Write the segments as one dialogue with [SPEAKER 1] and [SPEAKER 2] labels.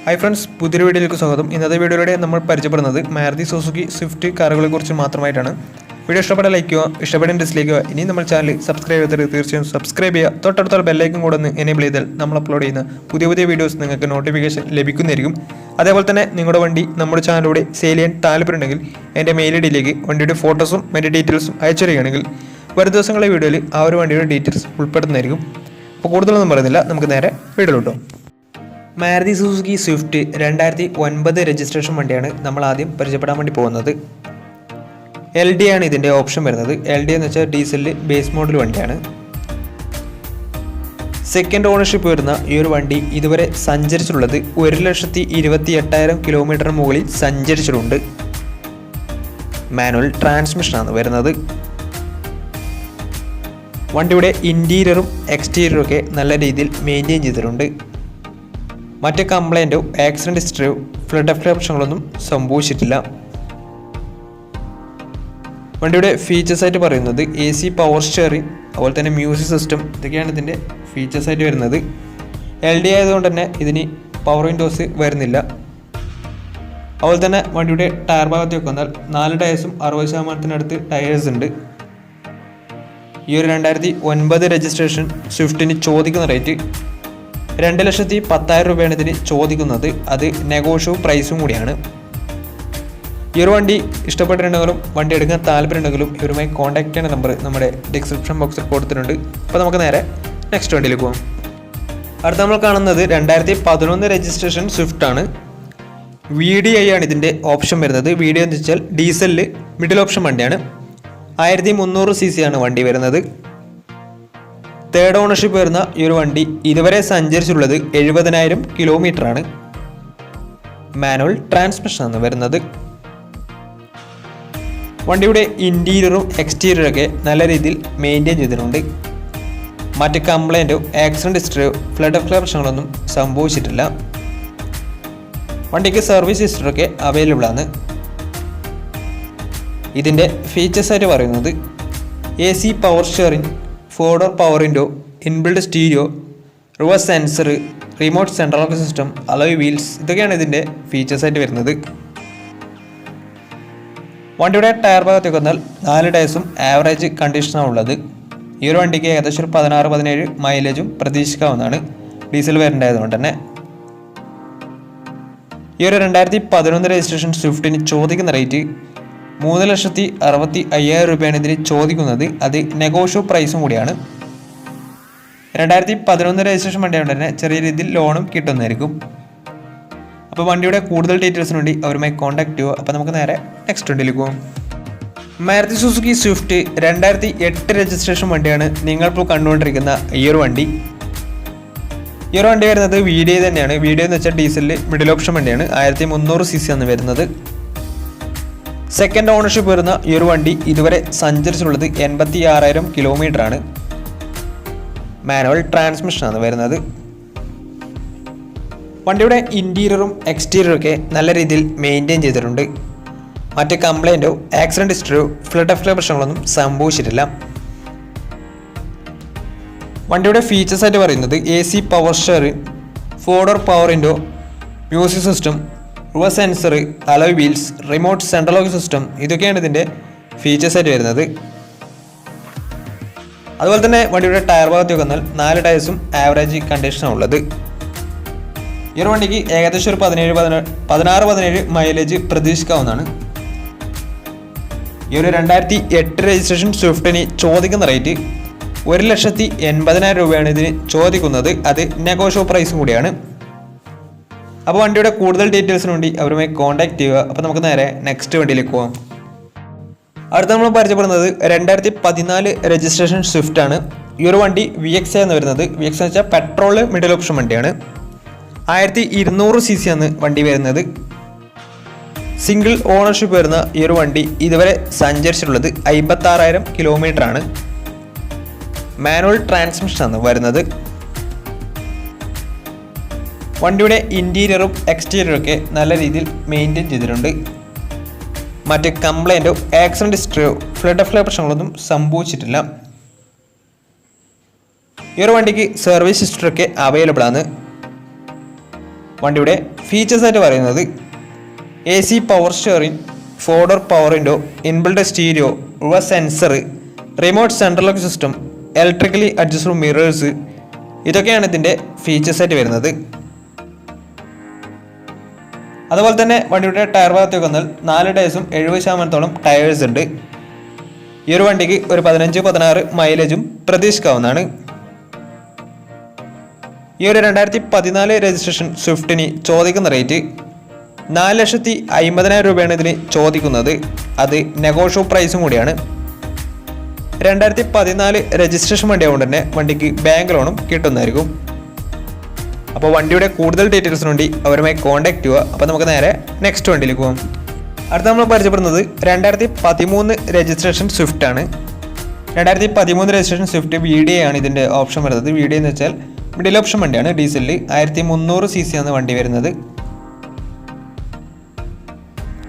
[SPEAKER 1] Hi friends, പുതിയൊരു വീഡിയോയിലേക്ക് സ്വാഗതം. ഇന്നത്തെ വീഡിയോയിലൂടെ നമ്മൾ പരിചയപ്പെടുന്നത് മാരുതി സുസുക്കി സ്വിഫ്റ്റ് കാറുകളെക്കുറിച്ച് മാത്രമായിട്ടാണ്. വീഡിയോ ഇഷ്ടപ്പെട്ട ലൈക്ക് ചെയ്യുക, ഇഷ്ടപ്പെട്ട ഡിസ്ലൈക്ക് ചെയ്യുക. ഇനി നമ്മൾ ചാനൽ സബ്സ്ക്രൈബ് ചെയ്തിട്ട് തീർച്ചയായും സബ്സ്ക്രൈബ് ചെയ്യുക. തൊട്ടടുത്തുള്ള ബെല്ലൈക്കൻ കൂടെ ഒന്ന് എനേബിൾ ചെയ്താൽ നമ്മൾ അപ്ലോഡ് ചെയ്യുന്ന പുതിയ വീഡിയോസ് നിങ്ങൾക്ക് നോട്ടിഫിക്കേഷൻ ലഭിക്കുന്നതായിരിക്കും. അതേപോലെ തന്നെ നിങ്ങളുടെ വണ്ടി നമ്മുടെ ചാനലിലൂടെ സെയിൽ ചെയ്യാൻ താല്പര്യമുണ്ടെങ്കിൽ എൻ്റെ മെയിൽ ഐ ഡിയിലേക്ക് വണ്ടിയുടെ ഫോട്ടോസും മറ്റ് ഡീറ്റെയിൽസും അയച്ചു തരികയാണെങ്കിൽ വരും ദിവസങ്ങളിലെ വീഡിയോയിൽ ആ ഒരു വണ്ടിയുടെ ഡീറ്റെയിൽസ് ഉൾപ്പെടുന്നതായിരിക്കും. അപ്പോൾ കൂടുതലൊന്നും പറയുന്നില്ല, നമുക്ക് നേരെ വീഡിയോയിലോട്ടോ. മാരുതി സുസുക്കി സ്വിഫ്റ്റ് 2009 രജിസ്ട്രേഷൻ വണ്ടിയാണ് നമ്മൾ ആദ്യം പരിചയപ്പെടാൻ വേണ്ടി പോകുന്നത്. LD ആണ് ഇതിൻ്റെ ഓപ്ഷൻ വരുന്നത്. LD എന്ന് വെച്ചാൽ ഡീസലിൽ ബേസ് മോഡൽ വണ്ടിയാണ്. സെക്കൻഡ് ഓണർഷിപ്പ് വരുന്ന ഈ ഒരു വണ്ടി ഇതുവരെ സഞ്ചരിച്ചിട്ടുള്ളത് 1,28,000 കിലോമീറ്ററിന് മുകളിൽ സഞ്ചരിച്ചിട്ടുണ്ട്. മാനുവൽ ട്രാൻസ്മിഷനാണ് വരുന്നത്. വണ്ടിയുടെ ഇൻറ്റീരിയറും എക്സ്റ്റീരിയറും ഒക്കെ നല്ല രീതിയിൽ മെയിൻറ്റെയിൻ ചെയ്തിട്ടുണ്ട്. മറ്റ് കംപ്ലൈൻറ്റോ ആക്സിഡൻറ്റ് ഹിസ്റ്ററിയോ ഫ്ലഡ് എഫക്റ്റ് പ്രശ്നങ്ങളൊന്നും സംഭവിച്ചിട്ടില്ല. വണ്ടിയുടെ ഫീച്ചേഴ്സായിട്ട് പറയുന്നത് AC പവർ സ്റ്റിയറിംഗ്, അതുപോലെ തന്നെ മ്യൂസിക് സിസ്റ്റം, ഇതൊക്കെയാണ് ഇതിൻ്റെ ഫീച്ചേഴ്സായിട്ട് വരുന്നത്. LD ആയതുകൊണ്ട് തന്നെ ഇതിന് പവർ വിൻഡോസ് വരുന്നില്ല. അതുപോലെ തന്നെ വണ്ടിയുടെ ടയർ ഭാഗത്തേക്ക് വന്നാൽ 4 ടയേഴ്സും 60% ടയേഴ്സ് ഉണ്ട്. ഈ ഒരു 2009 രജിസ്ട്രേഷൻ സ്വിഫ്റ്റിന് ചോദിക്കുന്ന റേറ്റ് 2,10,000 രൂപയാണ് ഇതിന് ചോദിക്കുന്നത്. അത് നെഗോഷ്യബിൾ പ്രൈസും കൂടിയാണ്. ഈ ഒരു വണ്ടി ഇഷ്ടപ്പെട്ടിട്ടുണ്ടെങ്കിലും വണ്ടി എടുക്കാൻ താല്പര്യമുണ്ടെങ്കിലും ഇവരുമായി കോൺടാക്ട് ചെയ്യുന്ന നമ്പർ നമ്മുടെ ഡിസ്ക്രിപ്ഷൻ ബോക്സിൽ കൊടുത്തിട്ടുണ്ട്. അപ്പോൾ നമുക്ക് നേരെ നെക്സ്റ്റ് വണ്ടിയിലേക്ക് പോകാം. അടുത്ത നമ്മൾ കാണുന്നത് 2011 രജിസ്ട്രേഷൻ സ്വിഫ്റ്റ് ആണ്. VDI ആണ് ഇതിൻ്റെ ഓപ്ഷൻ വരുന്നത്. VDI എന്ന് വെച്ചാൽ ഡീസലിൽ മിഡിൽ ഓപ്ഷൻ വണ്ടിയാണ്. 1300 cc ആണ് വണ്ടി വരുന്നത്. തേർഡ് ഓണർഷിപ്പ് വരുന്ന ഈ ഒരു വണ്ടി ഇതുവരെ സഞ്ചരിച്ചിട്ടുള്ളത് 70,000 കിലോമീറ്റർ ആണ്. മാനുവൽ ട്രാൻസ്മിഷൻ ആണ് വരുന്നത്. വണ്ടിയുടെ ഇൻറ്റീരിയറും എക്സ്റ്റീരിയറും ഒക്കെ നല്ല രീതിയിൽ മെയിൻറ്റെയിൻ ചെയ്തിട്ടുണ്ട്. മറ്റ് കംപ്ലൈൻറ്റോ ആക്സിഡൻറ്റ് ഹിസ്റ്ററിയോ ഫ്ലഡ് എഫക്റ്റ് പ്രശ്നങ്ങളൊന്നും സംഭവിച്ചിട്ടില്ല. വണ്ടിക്ക് സർവീസ് ഹിസ്റ്ററൊക്കെ അവൈലബിൾ ആണ്. ഇതിൻ്റെ ഫീച്ചേഴ്സായിട്ട് പറയുന്നത് AC power steering, 4-door power window, inbuilt stereo, reverse sensor, remote central lock system, alloy wheels, ഇതൊക്കെയാണ് ഇതിൻ്റെ ഫീച്ചേഴ്സായിട്ട് വരുന്നത്. വണ്ടിയുടെ ടയർ ഭാഗത്തേക്ക് വന്നാൽ 4 ടയേഴ്സും ആവറേജ് കണ്ടീഷനാണ് ഉള്ളത്. ഈ ഒരു വണ്ടിക്ക് ഏകദേശം 16-17 മൈലേജും പ്രതീക്ഷിക്കാവുന്നതാണ്, ഡീസൽ വേരിയൻ്റ് ആയതുകൊണ്ട് തന്നെ. ഈ ഒരു 2011 രജിസ്ട്രേഷൻ സ്വിഫ്റ്റിന് ചോദിക്കുന്ന റേറ്റ് 3,65,000 രൂപയാണ് ഇതിന് ചോദിക്കുന്നത്. അത് നെഗോഷ്യബിൾ പ്രൈസും കൂടിയാണ്. 2011 രജിസ്ട്രേഷൻ വണ്ടിയായതുകൊണ്ട് തന്നെ ചെറിയ രീതിയിൽ ലോണും കിട്ടുന്നതായിരിക്കും. അപ്പോൾ വണ്ടിയുടെ കൂടുതൽ ഡീറ്റെയിൽസിന് വേണ്ടി അവരുമായി കോൺടാക്ട് ചെയ്യുക. അപ്പോൾ നമുക്ക് നേരെ നെക്സ്റ്റ് വണ്ടിയിലേക്ക് പോകും. മാരുതി സുസുക്കി സ്വിഫ്റ്റ് 2008 രജിസ്ട്രേഷൻ വണ്ടിയാണ് നിങ്ങളിപ്പോൾ കണ്ടുകൊണ്ടിരിക്കുന്ന ഈ ഒരു വണ്ടി. ഈ ഒരു വണ്ടി വരുന്നത് VDI തന്നെയാണ്. VDI എന്ന് വെച്ചാൽ ഡീസലിൽ മിഡിൽ ഓപ്ഷൻ വണ്ടിയാണ്. 1300 cc ആണ് വരുന്നത്. സെക്കൻഡ് ഓണർഷിപ്പ് വരുന്ന ഈ ഒരു വണ്ടി ഇതുവരെ സഞ്ചരിച്ചിട്ടുള്ളത് 86,000 കിലോമീറ്റർ ആണ്. മാനുവൽ ട്രാൻസ്മിഷനാണ് വരുന്നത്. വണ്ടിയുടെ ഇൻറ്റീരിയറും എക്സ്റ്റീരിയറും ഒക്കെ നല്ല രീതിയിൽ മെയിൻറ്റെയിൻ ചെയ്തിട്ടുണ്ട്. മറ്റ് കംപ്ലൈൻറ്റോ ആക്സിഡൻറ്റ് ഹിസ്റ്ററിയോ ഫ്ലഡ് എഫക്റ്റ് പ്രശ്നങ്ങളൊന്നും സംഭവിച്ചിട്ടില്ല. വണ്ടിയുടെ ഫീച്ചേഴ്സായിട്ട് പറയുന്നത് AC power steering, 4-door power window, music system, reverse sensor, alloy wheels, remote central lock system, ഇതൊക്കെയാണ് ഇതിൻ്റെ ഫീച്ചേഴ്സായിട്ട് വരുന്നത്. അതുപോലെ തന്നെ വണ്ടിയുടെ ടയർ ഭാഗത്തേക്ക് വന്നാൽ 4 ടയേഴ്സും ആവറേജ് കണ്ടീഷനാണ് ഉള്ളത്. ഈ ഒരു വണ്ടിക്ക് ഏകദേശം ഒരു 16-17 മൈലേജ് പ്രതീക്ഷിക്കാവുന്നതാണ്. ഈ ഒരു 2008 രജിസ്ട്രേഷൻ സ്വിഫ്റ്റിന് ചോദിക്കുന്ന റേറ്റ് 1,80,000 രൂപയാണ് ഇതിന് ചോദിക്കുന്നത്. അത് നെഗോഷ്യബിൾ പ്രൈസും കൂടിയാണ്. അപ്പോൾ വണ്ടിയുടെ കൂടുതൽ ഡീറ്റെയിൽസിന് വേണ്ടി അവരുമായി കോൺടാക്ട് ചെയ്യുക. അപ്പോൾ നമുക്ക് നേരെ നെക്സ്റ്റ് വണ്ടിയിലേക്ക് പോകാം. അടുത്ത നമ്മൾ പരിചയപ്പെടുന്നത് 2014 രജിസ്ട്രേഷൻ സ്വിഫ്റ്റ് ആണ്. ഈ ഒരു വണ്ടി VXI എന്ന് വരുന്നത്. VXI എന്ന് വെച്ചാൽ പെട്രോൾ മിഡിൽ ഓപ്ഷൻ വണ്ടിയാണ്. 1200 cc ആണ് വണ്ടി വരുന്നത്. സിംഗിൾ ഓണർഷിപ്പ് വരുന്ന ഈ ഒരു വണ്ടി ഇതുവരെ സഞ്ചരിച്ചിട്ടുള്ളത് 56,000 കിലോമീറ്റർ ആണ്. മാനുവൽ ട്രാൻസ്മിഷൻ ആണ് വരുന്നത്. വണ്ടിയുടെ ഇൻറ്റീരിയറും എക്സ്റ്റീരിയറും ഒക്കെ നല്ല രീതിയിൽ മെയിൻറ്റെയിൻ ചെയ്തിട്ടുണ്ട്. മറ്റ് കംപ്ലൈൻറ്റോ ആക്സിഡൻറ്റ് ഹിസ്റ്ററിയോ ഫ്ലഡ് എഫക്റ്റ് പ്രശ്നങ്ങളൊന്നും സംഭവിച്ചിട്ടില്ല. ഈ ഒരു വണ്ടിക്ക് സർവീസ് ഹിസ്റ്ററി ഒക്കെ അവൈലബിൾ ആണ്. വണ്ടിയുടെ ഫീച്ചേഴ്സ് ആയിട്ട് പറയുന്നത് AC power steering, 4 door power window, inbuilt stereo, reverse sensor, remote central lock system, electrically adjustable mirrors, ഇതൊക്കെയാണ് ഇതിൻ്റെ ഫീച്ചേഴ്സ് ആയിട്ട് വരുന്നത്. അതുപോലെ തന്നെ വണ്ടിയുടെ ടയർ ഭാഗത്തേക്ക് വന്നാൽ 4 ടയേഴ്സും 70% ടയേഴ്സ് ഉണ്ട്. ഈ ഒരു വണ്ടിക്ക് ഒരു 15-16 മൈലേജും പ്രതീക്ഷിക്കാവുന്നതാണ്. ഈ ഒരു 2014 രജിസ്ട്രേഷൻ സ്വിഫ്റ്റിന് ചോദിക്കുന്ന റേറ്റ് 4,50,000 രൂപയാണ് ഇതിന് ചോദിക്കുന്നത്. അത് നെഗോഷ്യബിൾ പ്രൈസും കൂടിയാണ്. 2014 രജിസ്ട്രേഷൻ വണ്ടി ആയതുകൊണ്ട് തന്നെ വണ്ടിക്ക് ബാങ്ക് ലോണും കിട്ടുന്നതായിരിക്കും. അപ്പോൾ വണ്ടിയുടെ കൂടുതൽ ഡീറ്റെയിൽസിന് വേണ്ടി അവരുമായി കോൺടാക്ട് ചെയ്യുക. അപ്പോൾ നമുക്ക് നേരെ നെക്സ്റ്റ് വണ്ടിയിലേക്ക് പോകാം. അടുത്ത നമ്മൾ പരിചയപ്പെടുന്നത് 2013 രജിസ്ട്രേഷൻ സ്വിഫ്റ്റ് ആണ്. 2013 രജിസ്ട്രേഷൻ സ്വിഫ്റ്റ് VDI ആണ് ഇതിൻ്റെ ഓപ്ഷൻ വരുന്നത്. VDI എന്ന് വെച്ചാൽ മിഡിൽ ഓപ്ഷൻ വണ്ടിയാണ്. ഡീസലിൽ 1300 cc ആണ് വണ്ടി വരുന്നത്.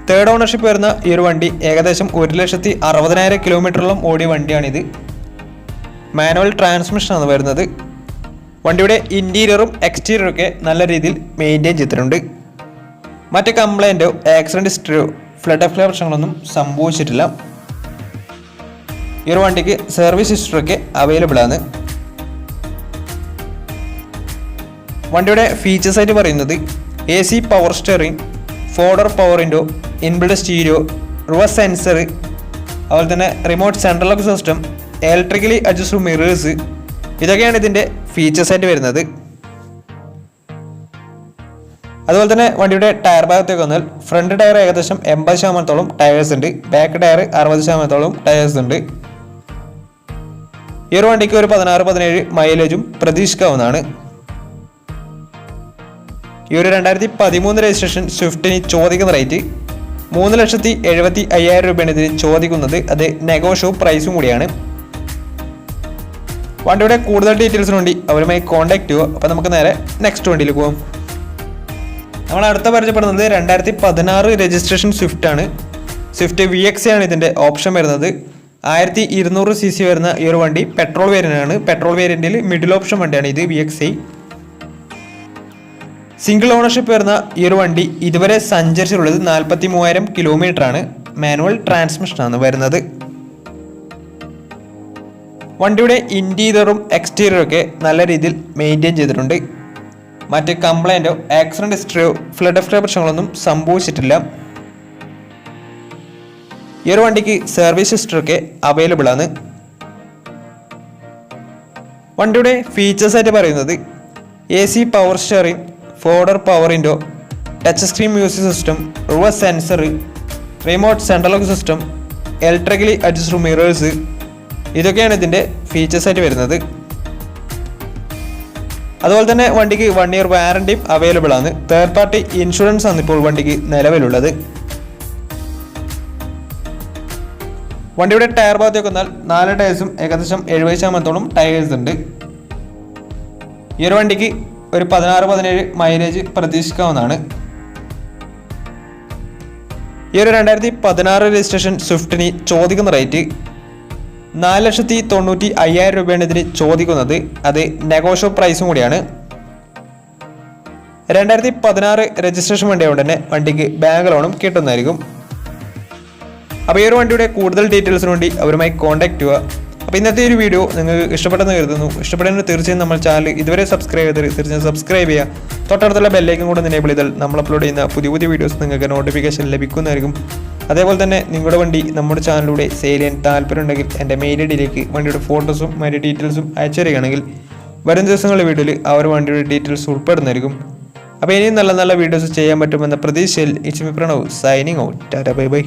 [SPEAKER 1] തേർഡ് ഓണർഷിപ്പ് വരുന്ന ഈ ഒരു വണ്ടി ഏകദേശം 1,60,000 കിലോമീറ്ററോളം ഓടിയ വണ്ടിയാണിത്. മാനുവൽ ട്രാൻസ്മിഷനാണ് വരുന്നത്. വണ്ടിയുടെ ഇൻറ്റീരിയറും എക്സ്റ്റീരിയറും ഒക്കെ നല്ല രീതിയിൽ മെയിൻറ്റെയിൻ ചെയ്തിട്ടുണ്ട്. മറ്റ് കംപ്ലൈൻറ്റോ ആക്സിഡൻറ്റ് ഹിസ്റ്ററിയോ ഫ്ലഡ് ഓഫ് പ്രശ്നങ്ങളൊന്നും സംഭവിച്ചിട്ടില്ല. ഈ ഒരു വണ്ടിക്ക് സർവീസ് ഹിസ്റ്ററി ഒക്കെ അവൈലബിൾ ആണ്. വണ്ടിയുടെ ഫീച്ചേഴ്സ് ആയിട്ട് പറയുന്നത് AC power steering, 4 door power window, inbuilt stereo, reverse sensor, അതുപോലെ തന്നെ remote central lock system, electrically adjustable mirrors, ഇതൊക്കെയാണ് ഇതിൻ്റെ ഫീച്ചേഴ്സ് ആയിട്ട് വരുന്നത്. അതുപോലെ തന്നെ വണ്ടിയുടെ ടയർ ഭാഗത്തേക്ക് വന്നാൽ ഫ്രണ്ട് ടയർ ഏകദേശം 80% ടയേഴ്സ് ഉണ്ട്. ബാക്ക് ടയർ 60% ടയേഴ്സ് ഉണ്ട്. ഈ ഒരു വണ്ടിക്ക് ഒരു 16-17 മൈലേജും പ്രതീക്ഷിക്കാവുന്നതാണ്. ഈ ഒരു 2013 രജിസ്ട്രേഷൻ സ്വിഫ്റ്റിന് ചോദിക്കുന്ന റേറ്റ് 3,70,500 രൂപയാണ് ഇതിന് ചോദിക്കുന്നത്. അത് നെഗോഷ്യബിൾ പ്രൈസും കൂടിയാണ്. വണ്ടിയുടെ കൂടുതൽ ഡീറ്റെയിൽസിന് വേണ്ടി അവരുമായി കോൺടാക്ട് ചെയ്യുക. അപ്പോൾ നമുക്ക് നേരെ നെക്സ്റ്റ് വണ്ടിയിൽ പോകാം. നമ്മൾ അടുത്ത പരിചയപ്പെടുന്നത് 2016 രജിസ്ട്രേഷൻ സ്വിഫ്റ്റ് ആണ്. സ്വിഫ്റ്റ് VXI ആണ് ഇതിൻ്റെ ഓപ്ഷൻ വരുന്നത്. 1200 cc വരുന്ന ഈ ഒരു വണ്ടി പെട്രോൾ വേരിയൻ്റ് ആണ്. പെട്രോൾ വേരിയൻറ്റിൽ മിഡിൽ ഓപ്ഷൻ വണ്ടിയാണ് ഇത് VXI. സിംഗിൾ ഓണർഷിപ്പ് വരുന്ന ഈ ഒരു വണ്ടി ഇതുവരെ സഞ്ചരിച്ചിട്ടുള്ളത് 43,000 കിലോമീറ്റർ ആണ്. മാനുവൽ ട്രാൻസ്മിഷനാണ് വരുന്നത്. വണ്ടിയുടെ ഇൻറ്റീരിയറും എക്സ്റ്റീരിയറും ഒക്കെ നല്ല രീതിയിൽ മെയിൻറ്റെയിൻ ചെയ്തിട്ടുണ്ട്. മറ്റ് കംപ്ലൈൻറ്റോ ആക്സിഡൻറ്റ് ഹിസ്റ്ററിയോ ഫ്ലഡ് ഓഫ് പ്രശ്നങ്ങളൊന്നും സംഭവിച്ചിട്ടില്ല. ഈ ഒരു വണ്ടിക്ക് സർവീസ് ഹിസ്റ്ററി ഒക്കെ അവൈലബിൾ ആണ്. വണ്ടിയുടെ ഫീച്ചേഴ്സ് ആയിട്ട് പറയുന്നത് AC power steering, 4 door power window, touch screen music system, reverse sensor, remote central lock system, electrically adjustable mirrors, ഇതൊക്കെയാണ് ഇതിൻ്റെ ഫീച്ചേഴ്സ് ആയിട്ട് വരുന്നത്. അതുപോലെ തന്നെ വണ്ടിക്ക് 1 year വാറണ്ടിയും അവൈലബിൾ ആണ്. തേർഡ് പാർട്ടി ഇൻഷുറൻസ് ആണ് ഇപ്പോൾ വണ്ടിക്ക് നിലവിലുള്ളത്. വണ്ടിയുടെ ടയർ ഭാഗത്തേക്ക് വന്നാൽ 4 ടയേഴ്സും ഏകദേശം 70% ടയേഴ്സ് ഉണ്ട്. ഈ ഒരു വണ്ടിക്ക് ഒരു 16-17 മൈലേജ് പ്രതീക്ഷിക്കാവുന്നതാണ്. ഈ ഒരു 2016 രജിസ്ട്രേഷൻ സ്വിഫ്റ്റിന് ചോദിക്കുന്ന റേറ്റ് 4,90,500 രൂപയാണ് ഇതിന് ചോദിക്കുന്നത്. അത് നെഗോഷ്യബിൾ പ്രൈസും കൂടിയാണ്. 2016 രജിസ്ട്രേഷൻ വണ്ടി ആയതുകൊണ്ട് തന്നെ വണ്ടിക്ക് ബാങ്ക് ലോണും കിട്ടുന്നതായിരിക്കും. അപ്പോൾ ഈ ഒരു വണ്ടിയുടെ കൂടുതൽ ഡീറ്റെയിൽസിന് വേണ്ടി അവരുമായി കോൺടാക്ട് ചെയ്യുക. അപ്പോൾ ഇന്നത്തെ ഒരു വീഡിയോ നിങ്ങൾക്ക് ഇഷ്ടപ്പെട്ടെന്ന് കരുതുന്നു. ഇഷ്ടപ്പെടുന്നത് തീർച്ചയായും നമ്മൾ ചാനൽ ഇതുവരെ സബ്സ്ക്രൈബ് ചെയ്ത് തീർച്ചയായും സബ്സ്ക്രൈബ് ചെയ്യുക. തൊട്ടടുത്തുള്ള ബെല്ലൈക്കൻ കൂടെ എനേബിൾ ചെയ്താൽ നമ്മൾ അപ്ലോഡ് ചെയ്യുന്ന പുതിയ പുതിയ വീഡിയോസ് നിങ്ങൾക്ക് നോട്ടിഫിക്കേഷൻ ലഭിക്കുന്നതായിരിക്കും. അതേപോലെ തന്നെ നിങ്ങളുടെ വണ്ടി നമ്മുടെ ചാനലിലൂടെ സെയിൽ ചെയ്യാൻ താല്പര്യമുണ്ടെങ്കിൽ എൻ്റെ മെയിൽ ഐഡിയിലേക്ക് വണ്ടിയുടെ ഫോട്ടോസും മറ്റു ഡീറ്റെയിൽസും അയച്ചു തരികയാണെങ്കിൽ വരും ദിവസങ്ങളിലെ വീഡിയോയിൽ ആ ഒരു വണ്ടിയുടെ ഡീറ്റെയിൽസ് ഉൾപ്പെടുന്നതായിരിക്കും. അപ്പോൾ ഇനിയും നല്ല നല്ല വീഡിയോസ് ചെയ്യാൻ പറ്റുമെന്ന പ്രതീക്ഷയിൽ it's me Pranav signing out. Tata bye bye.